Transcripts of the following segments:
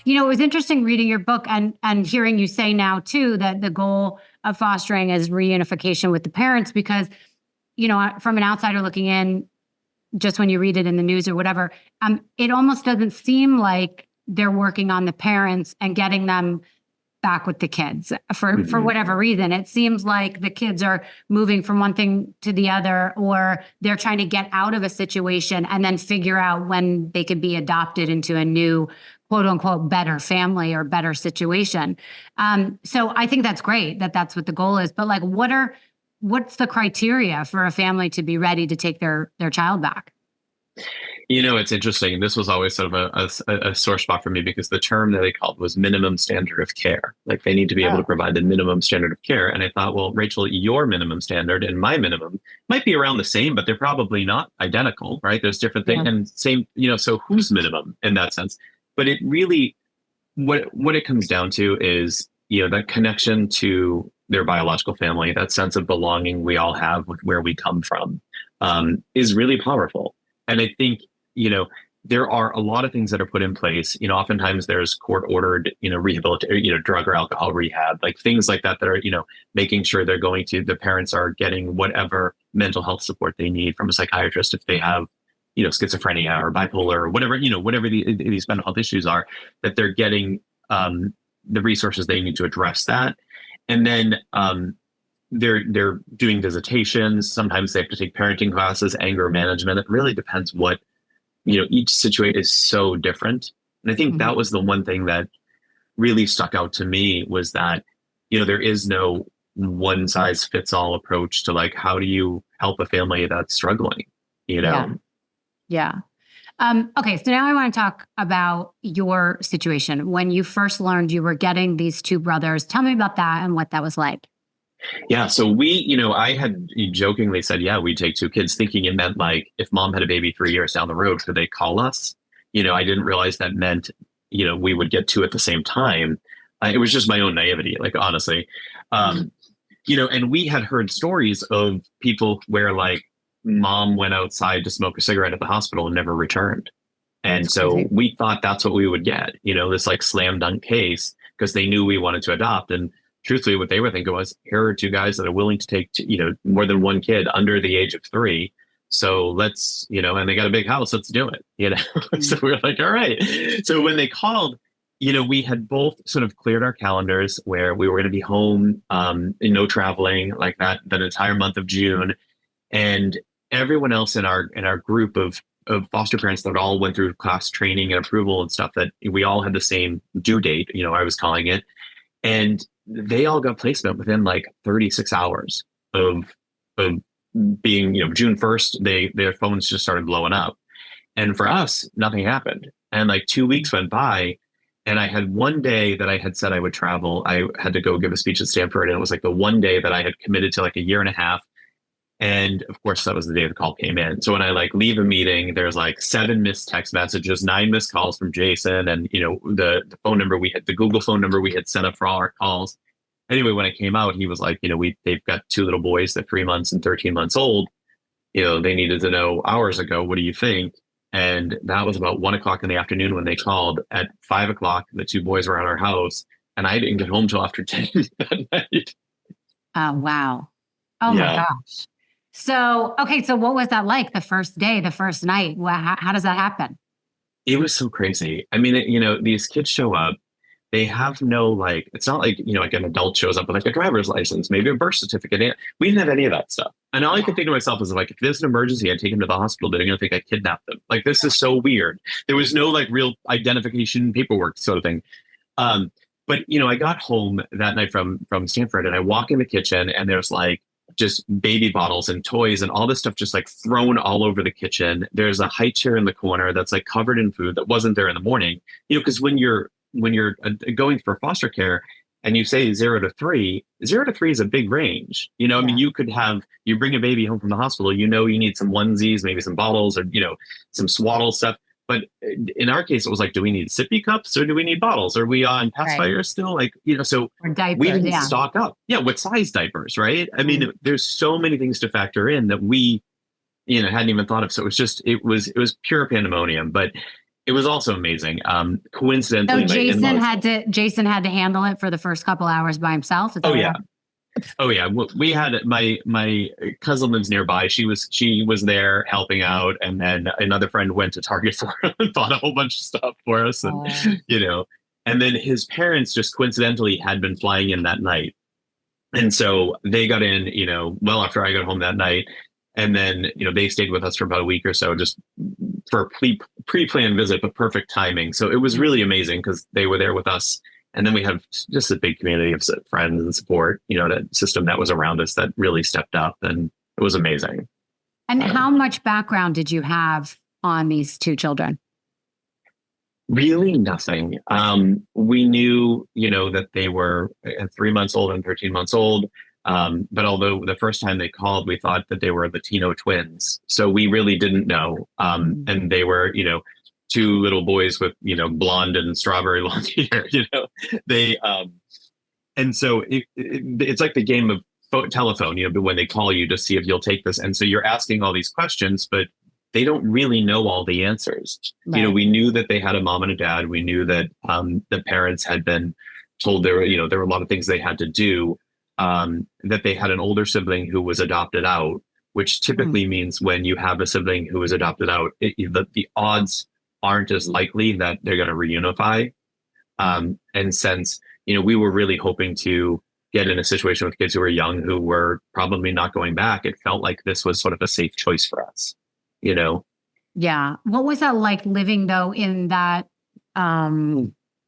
It was interesting reading your book and hearing you say now too that the goal of fostering is reunification with the parents because, from an outsider looking in, just when you read it in the news or whatever, it almost doesn't seem like they're working on the parents and getting them back with the kids for whatever reason. It seems like the kids are moving from one thing to the other, or they're trying to get out of a situation and then figure out when they could be adopted into a new quote unquote better family or better situation. So I think that's great that that's what the goal is. But like, what's the criteria for a family to be ready to take their child back? It's interesting. This was always sort of a sore spot for me because the term that they called was minimum standard of care. Like they need to be able to provide the minimum standard of care. And I thought, well, Rachel, your minimum standard and my minimum might be around the same, but they're probably not identical, right? There's different things and same, so who's minimum in that sense? But it really, what it comes down to is, that connection to their biological family, that sense of belonging we all have with where we come from, is really powerful. And I think, there are a lot of things that are put in place. Oftentimes there's court ordered, rehabilitation, drug or alcohol rehab, like things like that are, making sure the parents are getting whatever mental health support they need from a psychiatrist if they have, schizophrenia or bipolar or whatever, whatever these mental health issues are, that they're getting the resources they need to address that. And then they're doing visitations. Sometimes they have to take parenting classes, anger management. It really depends what, each situation is so different. And I think that was the one thing that really stuck out to me was that, there is no one size fits all approach to like, how do you help a family that's struggling, Yeah. Okay. So now I want to talk about your situation. When you first learned you were getting these two brothers, tell me about that and what that was like. Yeah. So I had jokingly said, yeah, we'd take two kids, thinking it meant like if mom had a baby 3 years down the road, could they call us? I didn't realize that meant, we would get two at the same time. It was just my own naivety, like, honestly. And we had heard stories of people where like mom went outside to smoke a cigarette at the hospital and never returned. And so we thought that's what we would get, this like slam dunk case because they knew we wanted to adopt. And truthfully, what they were thinking was, here are two guys that are willing to take, more than one kid under the age of 3. So let's, and they got a big house, let's do it, So we were like, all right. So when they called, we had both sort of cleared our calendars where we were going to be home, no traveling like that entire month of June. And everyone else in our group of foster parents that all went through class training and approval and stuff, that we all had the same due date, I was calling it. And they all got placement within like 36 hours of being, June 1st, their phones just started blowing up. And for us, nothing happened. And like 2 weeks went by, and I had one day that I had said I would travel. I had to go give a speech at Stanford, and it was like the one day that I had committed to like a year and a half. And of course, that was the day the call came in. So when I like leave a meeting, there's like 7 missed text messages, 9 missed calls from Jason. And, the phone number the Google phone number we had set up for all our calls. Anyway, when I came out, he was like, they've got 2 little boys, they're 3 months and 13 months old. They needed to know hours ago. What do you think? And that was about 1:00 in the afternoon when they called. At 5:00, the 2 boys were at our house, and I didn't get home till after 10 that night. Oh, wow. Oh my gosh. So, okay. So what was that like the first day, the first night? How does that happen? It was so crazy. I mean, these kids show up, they have no, like, it's not like, like an adult shows up with like a driver's license, maybe a birth certificate. We didn't have any of that stuff. And all I could think to myself is like, if there's an emergency, I'd take them to the hospital. They're going to think I kidnapped them. Like, this is so weird. There was no like real identification paperwork sort of thing. But, I got home that night from Stanford, and I walk in the kitchen, and there's like just baby bottles and toys and all this stuff just like thrown all over the kitchen. There's a high chair in the corner that's like covered in food that wasn't there in the morning, because when you're going for foster care and you say 0 to 3, 0 to 3 is a big range. I mean, you bring a baby home from the hospital, you need some onesies, maybe some bottles or, some swaddle stuff. But in our case, it was like, do we need sippy cups or do we need bottles? Are we on pacifiers still? Like, so diapers, we didn't stock up. Yeah. What size diapers, right? I mean, there's so many things to factor in that we, hadn't even thought of. So it was pure pandemonium. But It was also amazing. So Coincidentally, my in-laws. Jason had to handle it for the first couple hours by himself. Is that Oh what yeah. happened? Oh yeah, we had my cousin lives nearby. She was there helping out, and then another friend went to Target for him and bought a whole bunch of stuff for us, and Oh. you know, and then his parents just coincidentally had been flying in that night, and so they got in, well after I got home that night, and then they stayed with us for about a week or so, just for a pre-planned visit, but perfect timing. So it was really amazing because they were there with us. And then we have just a big community of friends and support, that system that was around us that really stepped up, and it was amazing. And how much background did you have on these two children? Really nothing. We knew, that they were 3 months old and 13 months old. But although the first time they called, we thought that they were Latino twins. So we really didn't know. And they were, two little boys with blonde and strawberry long hair. They and so it's like the game of telephone, when they call you to see if you'll take this, and so you're asking all these questions, but they don't really know all the answers. Right. We knew that they had a mom and a dad. We knew that the parents had been told there were a lot of things they had to do. That they had an older sibling who was adopted out, which typically means when you have a sibling who is adopted out, the odds aren't as likely that they're going to reunify. And since, we were really hoping to get in a situation with kids who were young, who were probably not going back, it felt like this was sort of a safe choice for us, Yeah. What was that like living though in that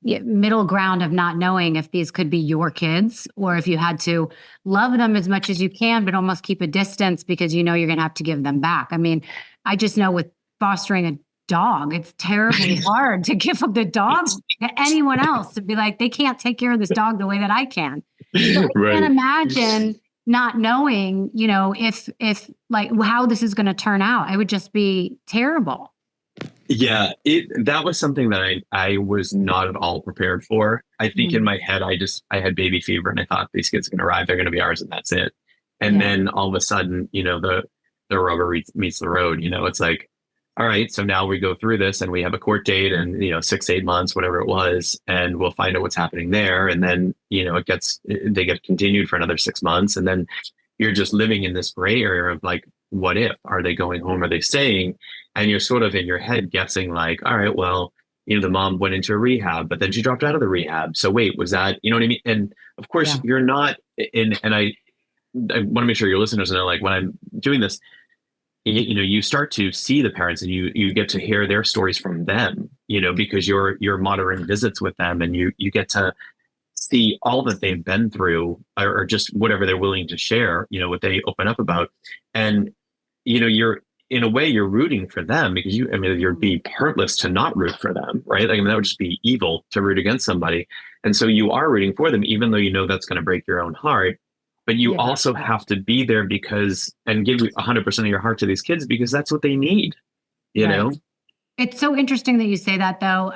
middle ground of not knowing if these could be your kids, or if you had to love them as much as you can, but almost keep a distance because you're going to have to give them back? I mean, I just know with fostering a dog, it's terribly hard to give up the dog to anyone else, to be like, they can't take care of this dog the way that I can. So I can't imagine not knowing, if like how this is going to turn out. It would just be terrible. Yeah, that was something that I was not at all prepared for. I think in my head, I had baby fever, and I thought these kids are going to arrive, they're going to be ours, and that's it. And then all of a sudden, the rubber meets the road. It's like, all right, so now we go through this, and we have a court date, and 6 to 8 months, whatever it was, and we'll find out what's happening there. And then they get continued for another 6 months, and then you're just living in this gray area of like, what if? Are they going home? Are they staying? And you're sort of in your head guessing like, all right, well, the mom went into a rehab, but then she dropped out of the rehab. So wait, was that, you know what I mean? And of course you're not in, and I want to make sure your listeners know, like when I'm doing this, you start to see the parents, and you get to hear their stories from them, because you're monitoring visits with them, and you get to see all that they've been through, or just whatever they're willing to share, what they open up about. And, you're, in a way, you're rooting for them, because you'd be heartless to not root for them, right? Like, that would just be evil to root against somebody. And so you are rooting for them, even though that's going to break your own heart. But you also have to be there and give 100% of your heart to these kids, because that's what they need, you know? It's so interesting that you say that, though,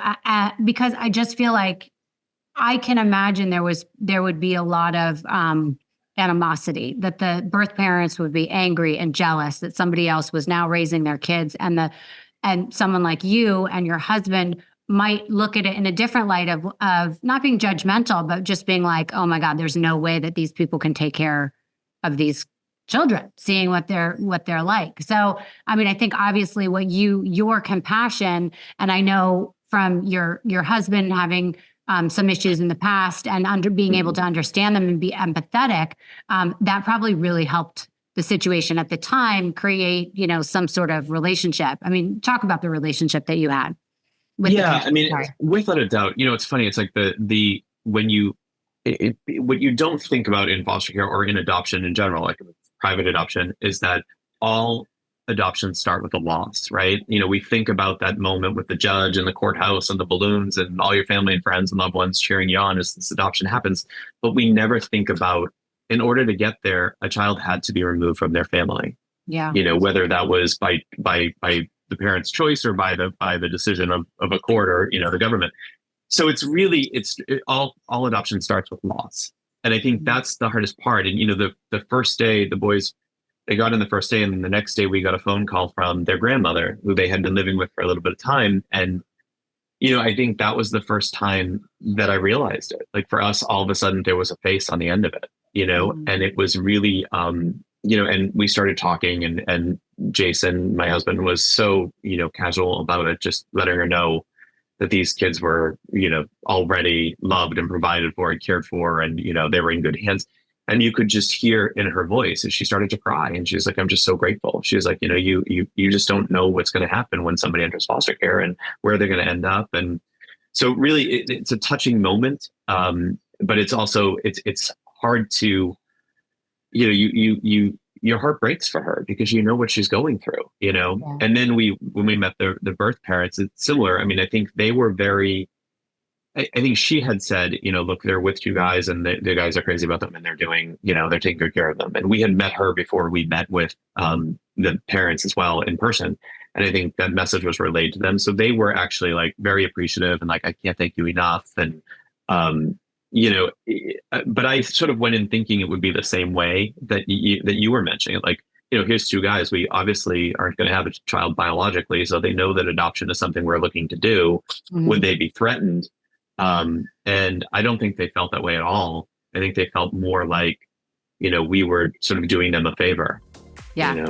because I just feel like I can imagine there would be a lot of animosity, that the birth parents would be angry and jealous that somebody else was now raising their kids, and someone like you and your husband might look at it in a different light of not being judgmental, but just being like, oh my God, there's no way that these people can take care of these children, seeing what they're like. So, I mean, I think obviously your compassion, and I know from your husband having some issues in the past, and being able to understand them and be empathetic, that probably really helped the situation at the time create, some sort of relationship. I mean, talk about the relationship that you had. Without a doubt, it's funny. It's like what you don't think about in foster care or in adoption in general, like private adoption, is that all adoptions start with a loss, right? We think about that moment with the judge and the courthouse and the balloons and all your family and friends and loved ones cheering you on as this adoption happens. But we never think about, in order to get there, a child had to be removed from their family. Yeah. Whether that was by the parent's choice or by the decision of a court or, the government. So it's all adoption starts with loss. And I think that's the hardest part. And, the first day, the boys, they got in the first day, and then the next day we got a phone call from their grandmother, who they had been living with for a little bit of time. And I think that was the first time that I realized it. Like for us, all of a sudden there was a face on the end of it, and it was really, and we started talking, and Jason, my husband, was so, casual about it, just letting her know that these kids were, already loved and provided for and cared for, and, they were in good hands. And you could just hear in her voice as she started to cry. And she was like, I'm just so grateful. She was like, you just don't know what's going to happen when somebody enters foster care and where they're going to end up. And so really it's a touching moment. But it's also, it's hard to, your heart breaks for her because you know what she's going through, Yeah. And then when we met the birth parents, it's similar. I mean, I think they were I think she had said, look, they're with two guys and the guys are crazy about them and they're doing, they're taking good care of them. And we had met her before we met with the parents as well in person. And I think that message was relayed to them. So they were actually like very appreciative and like, I can't thank you enough. And, but I sort of went in thinking it would be the same way that you were mentioning. Like, here's two guys. We obviously aren't going to have a child biologically. So they know that adoption is something we're looking to do. Mhm. Would they be threatened? And I don't think they felt that way at all. I think they felt more like, we were sort of doing them a favor. Yeah.